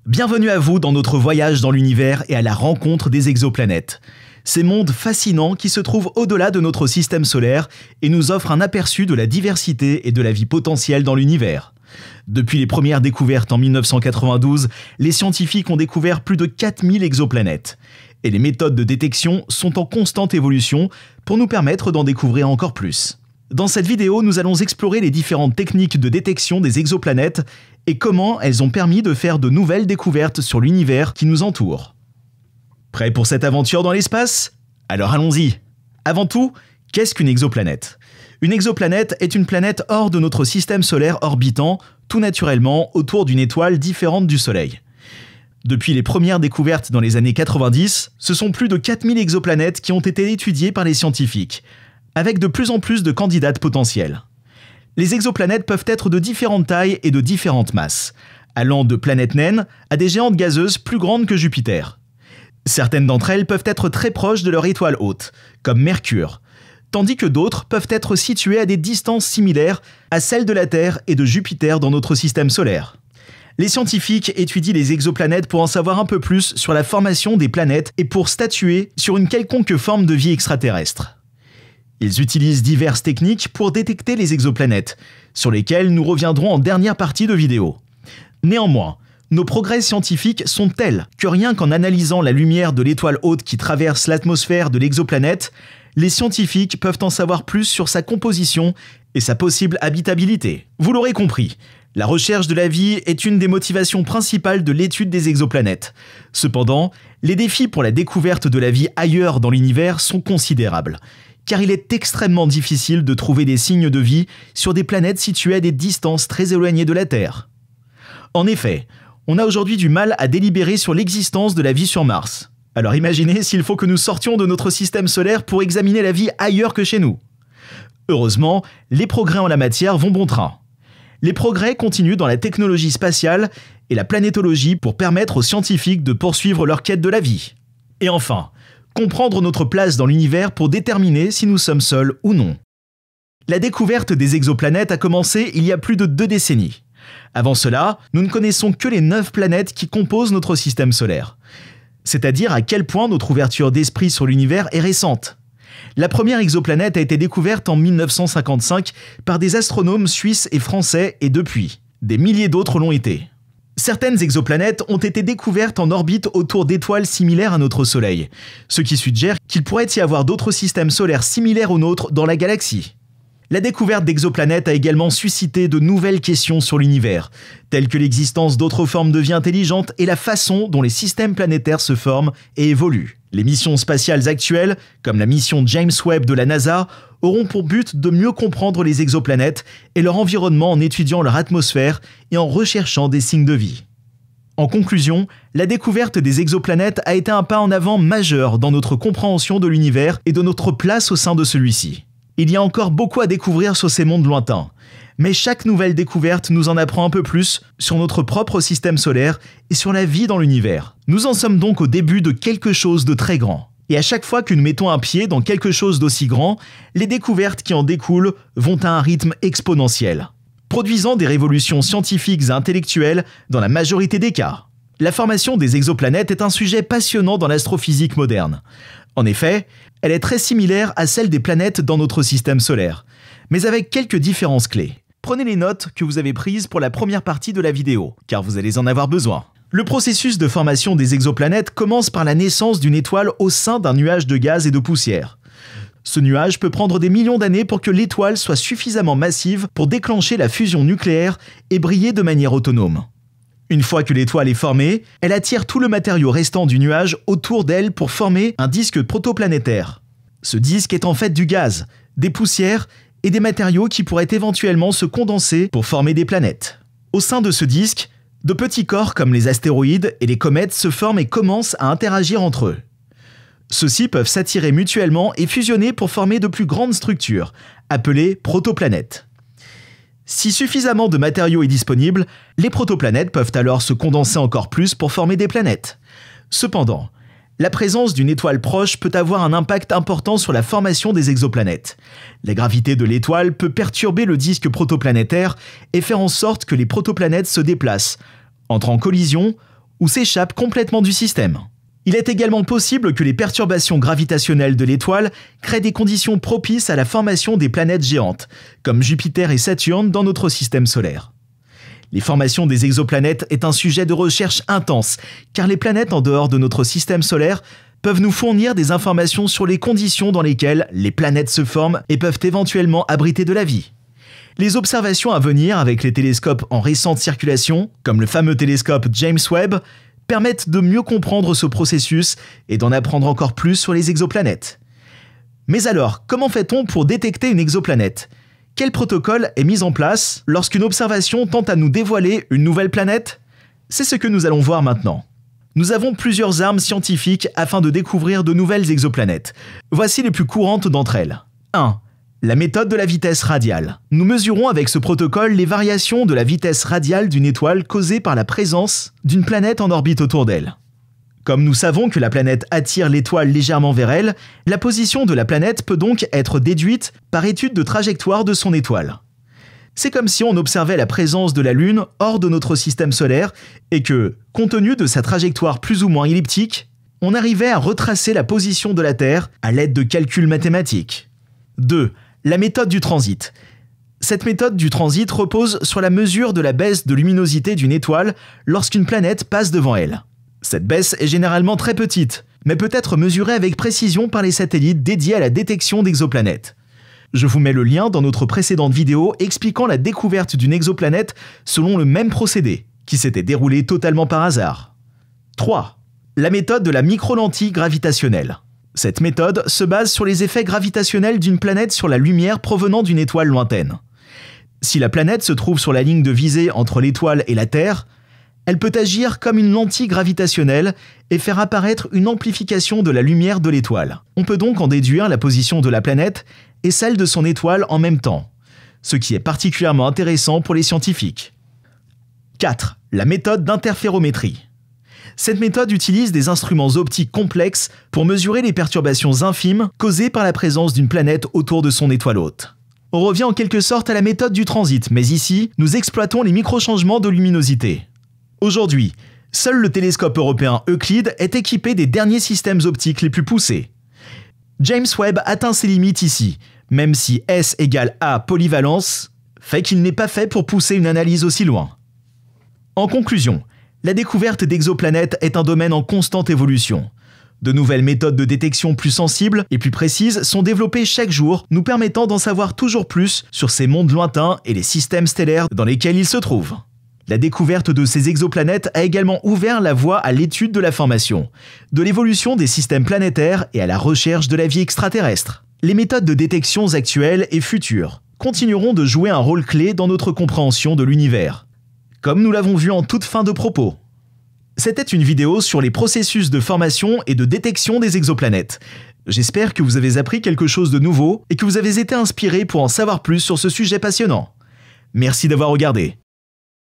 Bienvenue à vous dans notre voyage dans l'univers et à la rencontre des exoplanètes. Ces mondes fascinants qui se trouvent au-delà de notre système solaire et nous offrent un aperçu de la diversité et de la vie potentielle dans l'univers. Depuis les premières découvertes en 1992, les scientifiques ont découvert plus de 4000 exoplanètes. Et les méthodes de détection sont en constante évolution pour nous permettre d'en découvrir encore plus. Dans cette vidéo, nous allons explorer les différentes techniques de détection des exoplanètes et comment elles ont permis de faire de nouvelles découvertes sur l'univers qui nous entoure. Prêt pour cette aventure dans l'espace? Alors allons-y! Avant tout, qu'est-ce qu'une exoplanète? Une exoplanète est une planète hors de notre système solaire orbitant, tout naturellement, autour d'une étoile différente du Soleil. Depuis les premières découvertes dans les années 90, ce sont plus de 4000 exoplanètes qui ont été étudiées par les scientifiques, avec de plus en plus de candidates potentielles. Les exoplanètes peuvent être de différentes tailles et de différentes masses, allant de planètes naines à des géantes gazeuses plus grandes que Jupiter. Certaines d'entre elles peuvent être très proches de leur étoile hôte, comme Mercure, tandis que d'autres peuvent être situées à des distances similaires à celles de la Terre et de Jupiter dans notre système solaire. Les scientifiques étudient les exoplanètes pour en savoir un peu plus sur la formation des planètes et pour statuer sur une quelconque forme de vie extraterrestre. Ils utilisent diverses techniques pour détecter les exoplanètes, sur lesquelles nous reviendrons en dernière partie de vidéo. Néanmoins, nos progrès scientifiques sont tels que rien qu'en analysant la lumière de l'étoile hôte qui traverse l'atmosphère de l'exoplanète, les scientifiques peuvent en savoir plus sur sa composition et sa possible habitabilité. Vous l'aurez compris, la recherche de la vie est une des motivations principales de l'étude des exoplanètes. Cependant, les défis pour la découverte de la vie ailleurs dans l'univers sont considérables, car il est extrêmement difficile de trouver des signes de vie sur des planètes situées à des distances très éloignées de la Terre. En effet, on a aujourd'hui du mal à délibérer sur l'existence de la vie sur Mars. Alors imaginez s'il faut que nous sortions de notre système solaire pour examiner la vie ailleurs que chez nous. Heureusement, les progrès en la matière vont bon train. Les progrès continuent dans la technologie spatiale et la planétologie pour permettre aux scientifiques de poursuivre leur quête de la vie. Et enfin, comprendre notre place dans l'univers pour déterminer si nous sommes seuls ou non. La découverte des exoplanètes a commencé il y a plus de 2 décennies. Avant cela, nous ne connaissons que les 9 planètes qui composent notre système solaire. C'est-à-dire à quel point notre ouverture d'esprit sur l'univers est récente. La première exoplanète a été découverte en 1955 par des astronomes suisses et français et depuis, des milliers d'autres l'ont été. Certaines exoplanètes ont été découvertes en orbite autour d'étoiles similaires à notre Soleil, ce qui suggère qu'il pourrait y avoir d'autres systèmes solaires similaires aux nôtres dans la galaxie. La découverte d'exoplanètes a également suscité de nouvelles questions sur l'univers, telles que l'existence d'autres formes de vie intelligentes et la façon dont les systèmes planétaires se forment et évoluent. Les missions spatiales actuelles, comme la mission James Webb de la NASA, auront pour but de mieux comprendre les exoplanètes et leur environnement en étudiant leur atmosphère et en recherchant des signes de vie. En conclusion, la découverte des exoplanètes a été un pas en avant majeur dans notre compréhension de l'univers et de notre place au sein de celui-ci. Il y a encore beaucoup à découvrir sur ces mondes lointains, mais chaque nouvelle découverte nous en apprend un peu plus sur notre propre système solaire et sur la vie dans l'univers. Nous en sommes donc au début de quelque chose de très grand. Et à chaque fois que nous mettons un pied dans quelque chose d'aussi grand, les découvertes qui en découlent vont à un rythme exponentiel, produisant des révolutions scientifiques et intellectuelles dans la majorité des cas. La formation des exoplanètes est un sujet passionnant dans l'astrophysique moderne. En effet, elle est très similaire à celle des planètes dans notre système solaire, mais avec quelques différences clés. Prenez les notes que vous avez prises pour la première partie de la vidéo, car vous allez en avoir besoin. Le processus de formation des exoplanètes commence par la naissance d'une étoile au sein d'un nuage de gaz et de poussière. Ce nuage peut prendre des millions d'années pour que l'étoile soit suffisamment massive pour déclencher la fusion nucléaire et briller de manière autonome. Une fois que l'étoile est formée, elle attire tout le matériau restant du nuage autour d'elle pour former un disque protoplanétaire. Ce disque est en fait du gaz, des poussières et des matériaux qui pourraient éventuellement se condenser pour former des planètes. Au sein de ce disque, de petits corps comme les astéroïdes et les comètes se forment et commencent à interagir entre eux. Ceux-ci peuvent s'attirer mutuellement et fusionner pour former de plus grandes structures, appelées protoplanètes. Si suffisamment de matériaux est disponible, les protoplanètes peuvent alors se condenser encore plus pour former des planètes. Cependant, la présence d'une étoile proche peut avoir un impact important sur la formation des exoplanètes. La gravité de l'étoile peut perturber le disque protoplanétaire et faire en sorte que les protoplanètes se déplacent, entrent en collision ou s'échappent complètement du système. Il est également possible que les perturbations gravitationnelles de l'étoile créent des conditions propices à la formation des planètes géantes, comme Jupiter et Saturne dans notre système solaire. Les formations des exoplanètes est un sujet de recherche intense, car les planètes en dehors de notre système solaire peuvent nous fournir des informations sur les conditions dans lesquelles les planètes se forment et peuvent éventuellement abriter de la vie. Les observations à venir avec les télescopes en récente circulation, comme le fameux télescope James Webb, permettent de mieux comprendre ce processus et d'en apprendre encore plus sur les exoplanètes. Mais alors, comment fait-on pour détecter une exoplanète ? Quel protocole est mis en place lorsqu'une observation tente à nous dévoiler une nouvelle planète ? C'est ce que nous allons voir maintenant. Nous avons plusieurs armes scientifiques afin de découvrir de nouvelles exoplanètes. Voici les plus courantes d'entre elles. 1. La méthode de la vitesse radiale. Nous mesurons avec ce protocole les variations de la vitesse radiale d'une étoile causées par la présence d'une planète en orbite autour d'elle. Comme nous savons que la planète attire l'étoile légèrement vers elle, la position de la planète peut donc être déduite par étude de trajectoire de son étoile. C'est comme si on observait la présence de la Lune hors de notre système solaire et que, compte tenu de sa trajectoire plus ou moins elliptique, on arrivait à retracer la position de la Terre à l'aide de calculs mathématiques. 2. La méthode du transit. Cette méthode du transit repose sur la mesure de la baisse de luminosité d'une étoile lorsqu'une planète passe devant elle. Cette baisse est généralement très petite, mais peut être mesurée avec précision par les satellites dédiés à la détection d'exoplanètes. Je vous mets le lien dans notre précédente vidéo expliquant la découverte d'une exoplanète selon le même procédé, qui s'était déroulé totalement par hasard. 3. La méthode de la microlentille gravitationnelle. Cette méthode se base sur les effets gravitationnels d'une planète sur la lumière provenant d'une étoile lointaine. Si la planète se trouve sur la ligne de visée entre l'étoile et la Terre, elle peut agir comme une lentille gravitationnelle et faire apparaître une amplification de la lumière de l'étoile. On peut donc en déduire la position de la planète et celle de son étoile en même temps, ce qui est particulièrement intéressant pour les scientifiques. 4. La méthode d'interférométrie. Cette méthode utilise des instruments optiques complexes pour mesurer les perturbations infimes causées par la présence d'une planète autour de son étoile hôte. On revient en quelque sorte à la méthode du transit, mais ici, nous exploitons les microchangements de luminosité. Aujourd'hui, seul le télescope européen Euclide est équipé des derniers systèmes optiques les plus poussés. James Webb atteint ses limites ici, même si S égale A polyvalence, fait qu'il n'est pas fait pour pousser une analyse aussi loin. En conclusion, la découverte d'exoplanètes est un domaine en constante évolution. De nouvelles méthodes de détection plus sensibles et plus précises sont développées chaque jour, nous permettant d'en savoir toujours plus sur ces mondes lointains et les systèmes stellaires dans lesquels ils se trouvent. La découverte de ces exoplanètes a également ouvert la voie à l'étude de la formation, de l'évolution des systèmes planétaires et à la recherche de la vie extraterrestre. Les méthodes de détection actuelles et futures continueront de jouer un rôle clé dans notre compréhension de l'univers, comme nous l'avons vu en toute fin de propos. C'était une vidéo sur les processus de formation et de détection des exoplanètes. J'espère que vous avez appris quelque chose de nouveau et que vous avez été inspiré pour en savoir plus sur ce sujet passionnant. Merci d'avoir regardé.